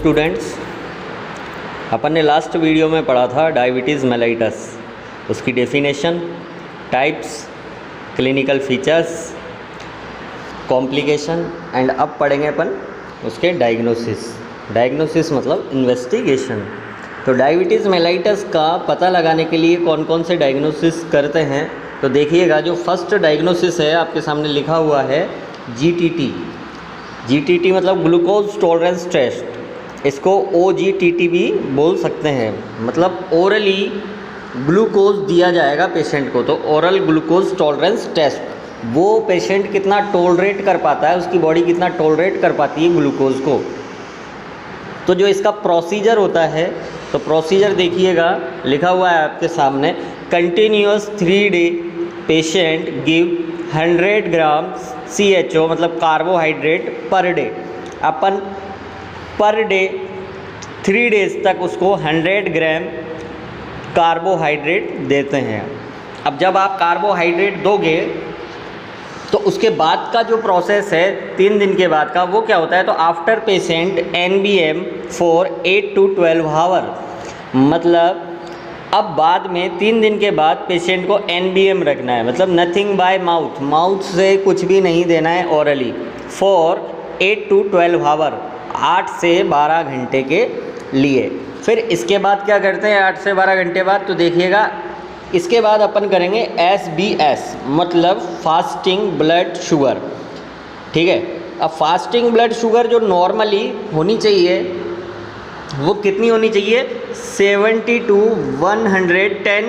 Students, अपन ने last video में पढ़ा था डायबिटीज़ मेलाइटस, उसकी definition, types, clinical features, complication and अब पढ़ेंगे अपन उसके डायग्नोसिस मतलब इन्वेस्टिगेशन। तो डायबिटीज़ मेलाइटस का पता लगाने के लिए कौन कौन से डायग्नोसिस करते हैं, तो देखिएगा जो फर्स्ट डायग्नोसिस है आपके सामने लिखा हुआ है जीटीटी मतलब ग्लूकोज टॉलरेंस टेस्ट, इसको OGTT भी बोल सकते हैं। मतलब ओरली ग्लूकोज दिया जाएगा पेशेंट को, तो ओरल ग्लूकोज टॉलरेंस टेस्ट, वो पेशेंट कितना टॉलरेट कर पाता है, उसकी बॉडी कितना टॉलरेट कर पाती है ग्लूकोज को। तो जो इसका प्रोसीजर होता है, तो प्रोसीजर देखिएगा लिखा हुआ है आपके सामने, कंटिन्यूअस 3 डे पेशेंट गिव 100 ग्राम CHO मतलब कार्बोहाइड्रेट पर डे। अपन पर डे 3 डेज तक उसको 100 ग्राम कार्बोहाइड्रेट देते हैं। अब जब आप कार्बोहाइड्रेट दोगे तो उसके बाद का जो प्रोसेस है 3 दिन के बाद का, वो क्या होता है, तो after patient NBM for 8 to 12 hour, मतलब अब बाद में 3 दिन के बाद पेशेंट को NBM रखना है, मतलब नथिंग बाय माउथ से कुछ भी नहीं देना है ओरली, फॉर 8 to 12 आवर, 8 से 12 घंटे के लिए। फिर इसके बाद क्या करते हैं 8 से 12 घंटे बाद, तो देखिएगा इसके बाद अपन करेंगे SBS मतलब फास्टिंग ब्लड शुगर। ठीक है, अब फास्टिंग ब्लड शुगर जो नॉर्मली होनी चाहिए वो कितनी होनी चाहिए, 70 to 110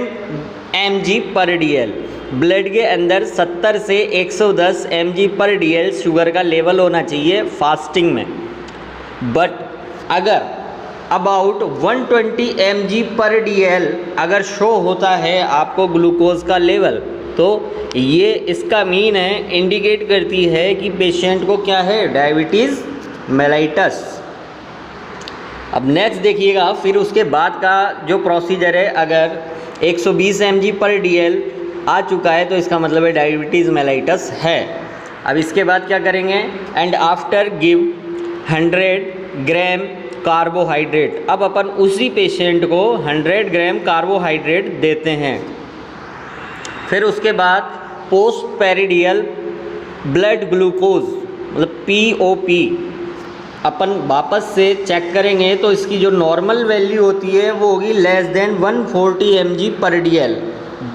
mg पर DL। ब्लड के अंदर 70 से 110 mg पर DL शुगर का लेवल होना चाहिए फास्टिंग में। बट अगर अबाउट 120 mg पर DL अगर शो होता है आपको ग्लूकोज का लेवल, तो ये इसका मीन है, इंडिकेट करती है कि पेशेंट को क्या है, डायबिटीज़ मेलाइटस। अब नेक्स्ट देखिएगा, फिर उसके बाद का जो प्रोसीजर है, अगर 120 mg पर DL आ चुका है तो इसका मतलब है डायबिटीज़ मेलाइटस है। अब इसके बाद क्या करेंगे, and after give 100 gram carbohydrate. अब अपन उसी पेशेंट को 100 ग्राम कार्बोहाइड्रेट देते हैं। फिर उसके बाद पोस्ट पेरिडियल ब्लड ग्लूकोज मतलब POP अपन वापस से चेक करेंगे, तो इसकी जो नॉर्मल वैल्यू होती है वो होगी लेस देन 140 mg पर DL,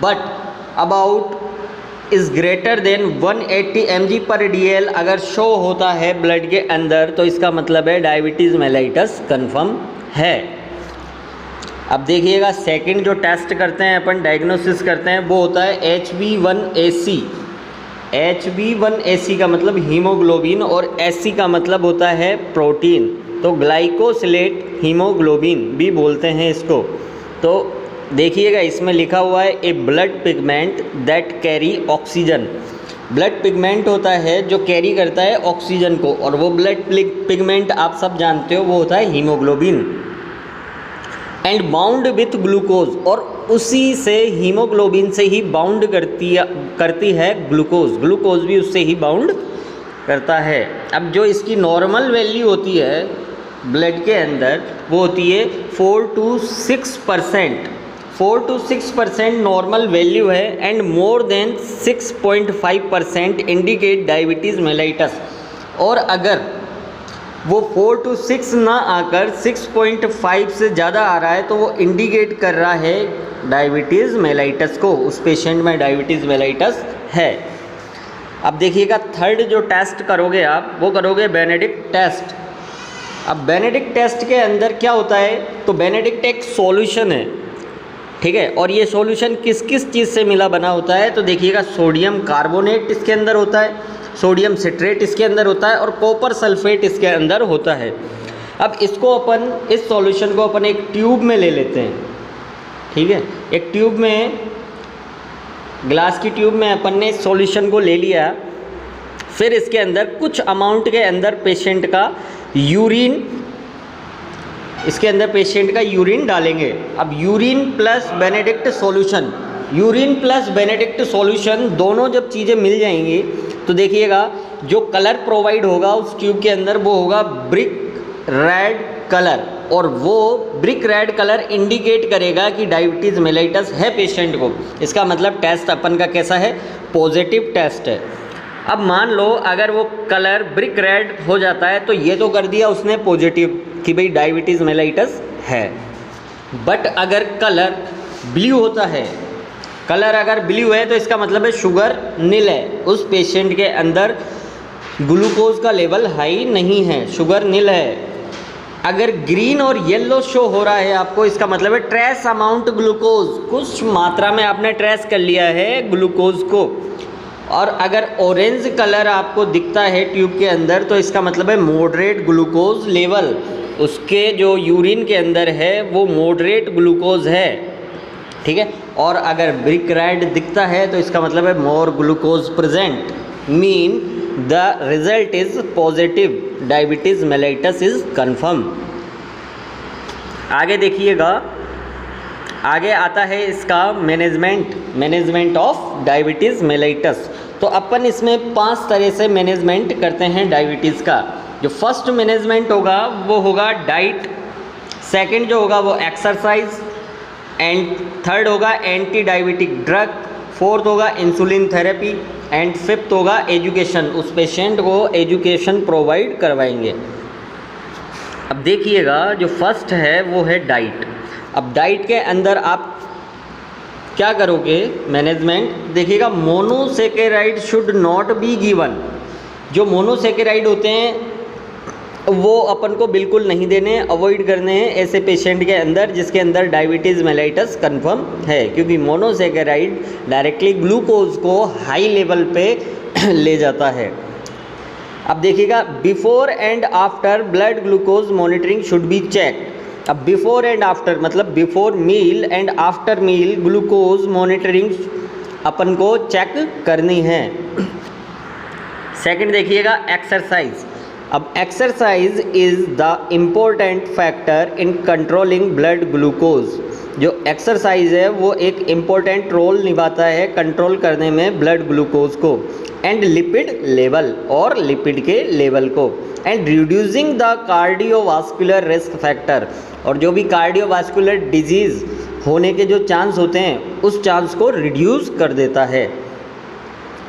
but about is greater than 180 mg पर DL अगर शो होता है ब्लड के अंदर, तो इसका मतलब है डायबिटीज़ मेलाइटस कंफर्म है। अब देखिएगा सेकंड जो टेस्ट करते हैं अपन, डायग्नोसिस करते हैं, वो होता है HB1AC। HB1AC का मतलब हीमोग्लोबिन और AC का मतलब होता है प्रोटीन, तो ग्लाइकोसिलेट हीमोग्लोबिन भी बोलते हैं इसको। तो देखिएगा इसमें लिखा हुआ है a blood pigment that carry oxygen. Blood pigment होता है जो कैरी करता है ऑक्सीजन को, और वो ब्लड पिगमेंट आप सब जानते हो वो होता है haemoglobin. And bound with glucose, और उसी से हीमोग्लोबिन से ही बाउंड करती है ग्लूकोज भी उससे ही बाउंड करता है। अब जो इसकी नॉर्मल वैल्यू होती है ब्लड के अंदर वो होती है 4 to 6%। 4 to 6% नॉर्मल वैल्यू है, and more than 6.5% indicate diabetes mellitus. और अगर वो 4 to 6 ना आकर 6.5 से ज़्यादा आ रहा है, तो वो इंडिकेट कर रहा है डायबिटीज़ मेलाइटस को, उस पेशेंट में डायबिटीज़ मेलाइटस है। अब देखिएगा थर्ड जो टेस्ट करोगे आप, वो करोगे बेनेडिक्ट टेस्ट। अब बेनेडिक्ट टेस्ट के अंदर क्या होता है, तो बेनेडिक्ट एक सॉल्यूशन है, ठीक है, और ये सॉल्यूशन किस किस चीज़ से मिला बना होता है, तो देखिएगा सोडियम कार्बोनेट इसके अंदर होता है, सोडियम सिट्रेट इसके अंदर होता है, और कॉपर सल्फेट इसके अंदर होता है। अब इसको अपन, इस सॉल्यूशन को अपन एक ट्यूब में ले लेते हैं। ठीक है, एक ट्यूब में, ग्लास की ट्यूब में अपन ने इस सॉल्यूशन को ले लिया। फिर इसके अंदर कुछ अमाउंट के अंदर पेशेंट का यूरिन, इसके अंदर पेशेंट का यूरिन डालेंगे। अब urine plus Benedict solution, urine plus Benedict solution दोनों जब चीज़ें मिल जाएंगी, तो देखिएगा जो कलर प्रोवाइड होगा उस ट्यूब के अंदर वो होगा ब्रिक रेड कलर, और वो ब्रिक रेड कलर इंडिकेट करेगा कि डायबिटीज़ मेलाइटस है पेशेंट को। इसका मतलब टेस्ट अपन का कैसा है, पॉजिटिव टेस्ट है। अब मान लो अगर वो कलर ब्रिक रेड हो जाता है तो ये तो कर दिया उसने पॉजिटिव कि भाई डायबिटीज़ मेलाइटस है। बट अगर कलर ब्लू होता है, कलर अगर ब्लू है तो इसका मतलब है शुगर नील है, उस पेशेंट के अंदर ग्लूकोज का लेवल हाई नहीं है, शुगर नील है। अगर ग्रीन और येलो शो हो रहा है आपको, इसका मतलब है ट्रेस अमाउंट ग्लूकोज, कुछ मात्रा में आपने ट्रेस कर लिया है ग्लूकोज को। और अगर ऑरेंज कलर आपको दिखता है ट्यूब के अंदर तो इसका मतलब है मॉडरेट ग्लूकोज लेवल, उसके जो यूरिन के अंदर है वो मॉडरेट ग्लूकोज है, ठीक है। और अगर ब्रिक रेड दिखता है तो इसका मतलब है more glucose present, mean the result is positive, diabetes mellitus is confirm. आगे देखिएगा, आगे आता है इसका मैनेजमेंट ऑफ डायबिटीज़ मेलाइटस। तो अपन इसमें 5 तरह से मैनेजमेंट करते हैं डायबिटीज़ का। जो फर्स्ट मैनेजमेंट होगा वो होगा डाइट, सेकंड जो होगा वो एक्सरसाइज, एंड थर्ड होगा एंटी डायबिटिक ड्रग, फोर्थ होगा इंसुलिन थेरेपी, एंड फिफ्थ होगा एजुकेशन, उस पेशेंट को एजुकेशन प्रोवाइड करवाएंगे। अब देखिएगा जो फर्स्ट है वो है डाइट। अब डाइट के अंदर आप क्या करोगे मैनेजमेंट, देखिएगा monosaccharide should not be given. जो मोनोसेकेराइड होते हैं वो अपन को बिल्कुल नहीं देने, अवॉइड करने हैं ऐसे पेशेंट के अंदर जिसके अंदर डायबिटीज़ मेलाइटस कंफर्म है, क्योंकि मोनोसेकेराइड डायरेक्टली ग्लूकोज को हाई लेवल पे ले जाता है। अब देखिएगा before and after blood glucose monitoring should be check. अब बिफोर एंड आफ्टर मतलब before meal and after meal glucose monitoring अपन को चेक करनी है। सेकंड देखिएगा एक्सरसाइज। अब exercise is the important factor in controlling blood glucose. जो exercise है वो एक इम्पोर्टेंट रोल निभाता है कंट्रोल करने में ब्लड ग्लूकोज को, एंड लिपिड लेवल और लिपिड के लेवल को, and reducing the cardiovascular risk factor, और जो भी कार्डियोवास्कुलर डिजीज़ होने के जो चांस होते हैं उस चांस को रिड्यूस कर देता है।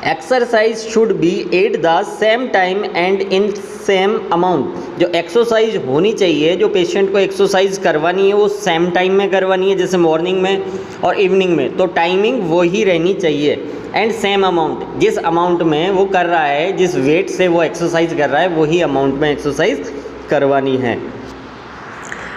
Exercise should be at the same time and in same amount. जो एक्सरसाइज होनी चाहिए, जो पेशेंट को एक्सरसाइज करवानी है वो सेम टाइम में करवानी है, जैसे मॉर्निंग में और इवनिंग में, तो टाइमिंग वो ही रहनी चाहिए। एंड सेम अमाउंट, जिस अमाउंट में वो कर रहा है, जिस वेट से वो एक्सरसाइज कर रहा है वही अमाउंट में एक्सरसाइज करवानी है।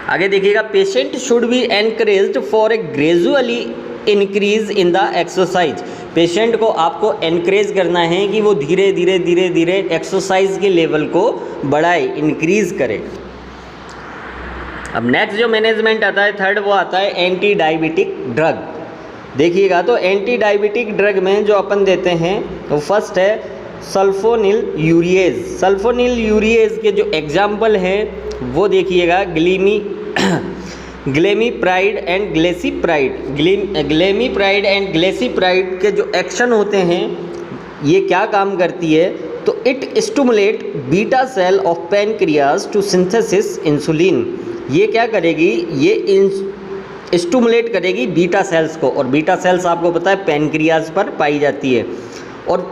आगे देखिएगा patient should be encouraged for a gradually increase in the exercise. Patient को आपको एनकरेज करना है कि वो धीरे धीरे एक्सरसाइज के लेवल को बढ़ाए, इंक्रीज करे। अब नेक्स्ट जो मैनेजमेंट आता है थर्ड, वो आता है एंटी डायबिटिक ड्रग। देखिएगा तो एंटी डायबिटिक ड्रग में जो अपन देते हैं वो फर्स्ट है सल्फोनिल यूरिएज। सल्फोनिल यूरिएज के जो एग्जाम्पल हैं वो देखिएगा ग्लेमीप्राइड एंड ग्लेसीप्राइड। ग्लेमीप्राइड एंड ग्लेसीप्राइड के जो एक्शन होते हैं ये क्या काम करती है, तो it stimulate beta cell of pancreas to synthesis insulin. ये क्या करेगी, ये स्टिमुलेट करेगी बीटा सेल्स को, और बीटा सेल्स आपको पता है पैनक्रियाज पर पाई जाती है, और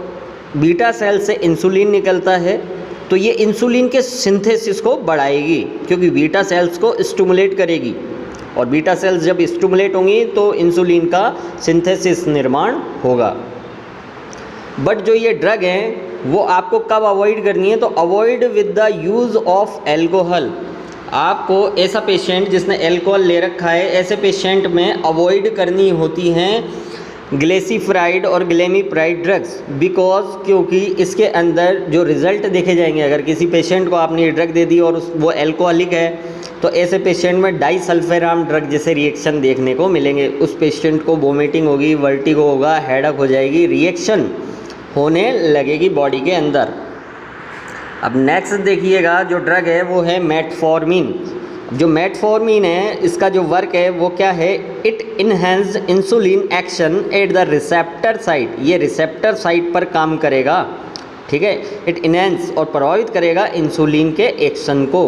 बीटा सेल से इंसुलिन निकलता है तो ये इंसुलिन के सिंथेसिस को बढ़ाएगी, क्योंकि बीटा सेल्स को स्टिमुलेट करेगी, और बीटा सेल्स जब स्टिमुलेट होंगी तो इंसुलिन का सिंथेसिस निर्माण होगा। बट जो ये ड्रग हैं वो आपको कब अवॉइड करनी है, तो avoid with the use of alcohol. आपको ऐसा पेशेंट जिसने एल्कोहल ले रखा है, ऐसे पेशेंट में अवॉइड करनी होती हैं ग्लेसीफ्राइड और ग्लेमीप्राइड ड्रग्स, बिकॉज क्योंकि इसके अंदर जो रिज़ल्ट देखे जाएंगे, अगर किसी पेशेंट को आपने ये ड्रग दे दी और वो एल्कोहलिक है तो ऐसे पेशेंट में डाइसल्फेराम ड्रग जैसे रिएक्शन देखने को मिलेंगे। उस पेशेंट को वोमिटिंग होगी, वर्टिगो होगा, हेडेक हो जाएगी, रिएक्शन होने लगेगी बॉडी के अंदर। अब नेक्स्ट देखिएगा जो ड्रग है वो है मेटफॉर्मिन। जो मेटफॉर्मिन है इसका जो वर्क है वो क्या है, it enhance insulin action at the receptor site. ये रिसेप्टर साइट पर काम करेगा, ठीक है। इट इनहेंस और प्रभावित करेगा इंसुलिन के एक्शन को।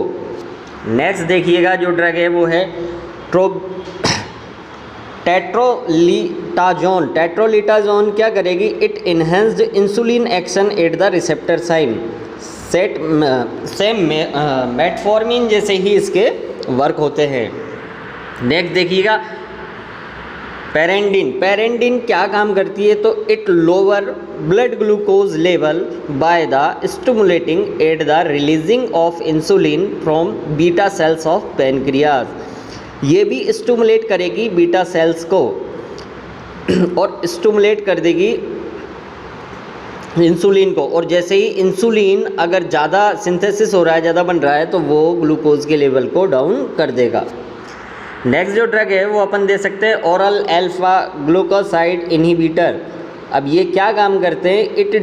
नेक्स्ट देखिएगा जो ड्रग है वो है टेट्रोलिटाजोन। टेट्रोलिटाजोन क्या करेगी? It enhanced insulin action at the receptor site same metformin जैसे ही इसके वर्क होते हैं। नेक्स्ट देखिएगा पेरेंडिन। पेरेंडिन क्या काम करती है? तो it lower blood glucose level by the stimulating at the releasing of insulin from beta cells of pancreas. ये भी स्टिमुलेट करेगी बीटा सेल्स को और स्टिमुलेट कर देगी इंसुलिन को, और जैसे ही इंसुलिन अगर ज़्यादा सिंथेसिस हो रहा है, ज़्यादा बन रहा है, तो वो ग्लूकोज के लेवल को डाउन कर देगा। नेक्स्ट जो ड्रग है वो अपन दे सकते हैं ओरल अल्फा ग्लूकोसाइड इनहिबिटर। अब ये क्या काम करते हैं? इट ये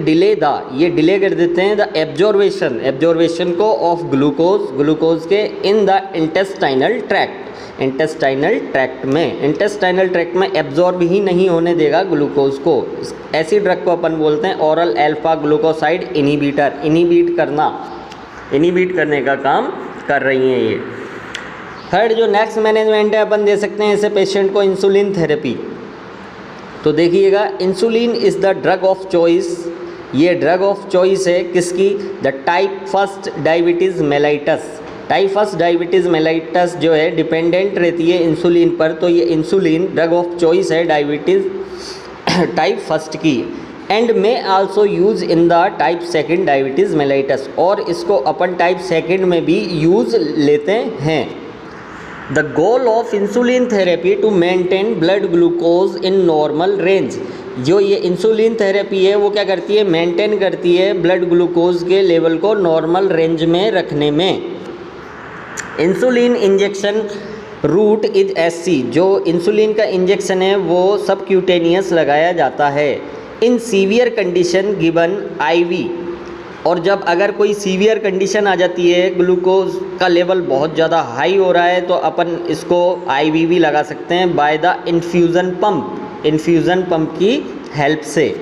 डिले कर देते हैं द एब्जॉर्वेशन को ऑफ ग्लूकोज के इन द इंटेस्टाइनल ट्रैक्ट में एब्जॉर्ब ही नहीं होने देगा ग्लूकोज को। ऐसी ड्रग को अपन बोलते हैं oral alpha glucoside inhibitor. Inhibit करने का काम कर रही हैं ये। थर्ड जो नेक्स्ट मैनेजमेंट है अपन दे सकते हैं ऐसे पेशेंट को इंसुलिन थेरेपी। तो देखिएगा insulin is the drug of choice. ये ड्रग ऑफ चॉइस है किसकी? The type first diabetes mellitus. Type first diabetes mellitus जो है डिपेंडेंट रहती है इंसुलिन पर, तो ये इंसुलिन ड्रग ऑफ चॉइस है डायबिटीज़ टाइप फर्स्ट की। And may also use in the type second diabetes mellitus, और इसको अपन टाइप सेकेंड में भी यूज़ लेते हैं। The goal of insulin therapy to maintain blood glucose in normal range. जो ये इंसुलिन थेरेपी है वो क्या करती है? मेंटेन करती है ब्लड ग्लूकोज के लेवल को नॉर्मल रेंज में रखने में। Insulin injection route is SC। जो इंसुलिन का इंजेक्शन है वो सबक्यूटेनियस लगाया जाता है। In severe condition given IV। और जब अगर कोई सीवियर कंडीशन आ जाती है, ग्लूकोज का लेवल बहुत ज़्यादा हाई हो रहा है, तो अपन इसको IV भी लगा सकते हैं बाय द इन्फ्यूज़न पंप की हेल्प से।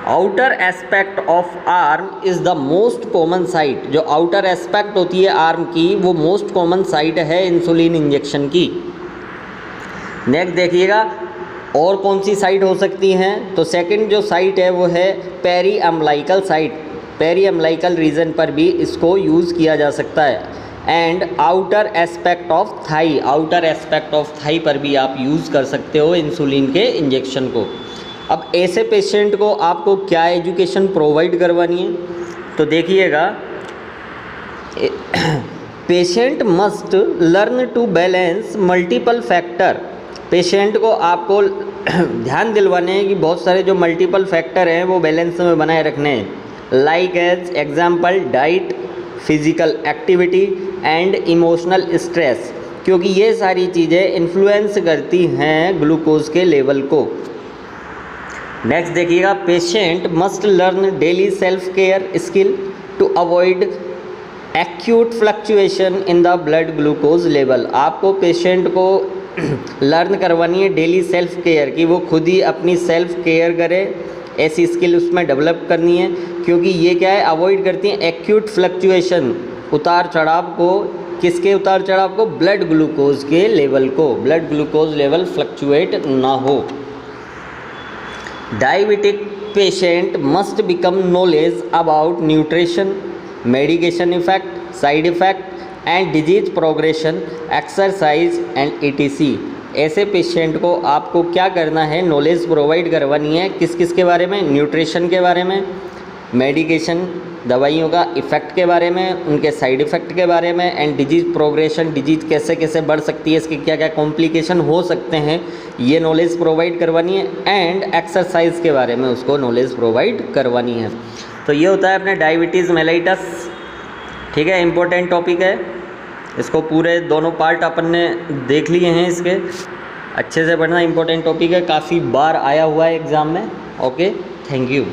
Outer aspect of arm is the most common site. जो आउटर एस्पेक्ट होती है आर्म की वो मोस्ट कॉमन साइट है इंसुलिन इंजेक्शन की। नेक्स्ट देखिएगा और कौन सी साइट हो सकती हैं? तो सेकंड जो साइट है वो है peri umbilical site. Peri umbilical region पर भी इसको यूज़ किया जा सकता है। And outer aspect of thigh पर भी आप यूज़ कर सकते हो इंसुलिन के इंजेक्शन को। अब ऐसे पेशेंट को आपको क्या एजुकेशन प्रोवाइड करवानी है? तो देखिएगा patient must learn to balance multiple factor. Patient को आपको ध्यान दिलवाने हैं कि बहुत सारे जो मल्टीपल फैक्टर हैं वो बैलेंस में बनाए रखने हैं। Like as example diet, physical activity and emotional stress, क्योंकि ये सारी चीज़ें इन्फ्लुएंस करती हैं ग्लूकोज के लेवल को। नेक्स्ट देखिएगा patient must learn daily self care skill to avoid acute fluctuation in the blood glucose level. आपको पेशेंट को लर्न करवानी है डेली सेल्फ केयर की, वो खुद ही अपनी सेल्फ केयर करे, ऐसी स्किल उसमें डेवलप करनी है, क्योंकि ये क्या है? अवॉइड करती हैं एक्यूट फ्लक्चुएशन, उतार चढ़ाव को। किसके उतार चढ़ाव को? ब्लड ग्लूकोज के लेवल को। ब्लड ग्लूकोज लेवल फ्लक्चुएट ना हो। Diabetic patient must become knowledge about nutrition, medication effect, side effect and disease progression, exercise and ETC। ऐसे पेशेंट को आपको क्या करना है? नॉलेज प्रोवाइड करवानी है। किस किस के बारे में? न्यूट्रिशन के बारे में, मेडिकेशन दवाइयों का इफ़ेक्ट के बारे में, उनके साइड इफ़ेक्ट के बारे में, एंड डिजीज प्रोग्रेशन, डिजीज कैसे कैसे बढ़ सकती है, इसके क्या क्या कॉम्प्लिकेशन हो सकते हैं, ये नॉलेज प्रोवाइड करवानी है। एंड एक्सरसाइज के बारे में उसको नॉलेज प्रोवाइड करवानी है। तो ये होता है अपने डायबिटीज़ मेलाइटस। ठीक है, इम्पोर्टेंट टॉपिक है, इसको पूरे दोनों पार्ट अपन ने देख लिए हैं। इसके अच्छे से पढ़ना, इम्पोर्टेंट टॉपिक है, काफ़ी बार आया हुआ है एग्ज़ाम में। Okay, thank you.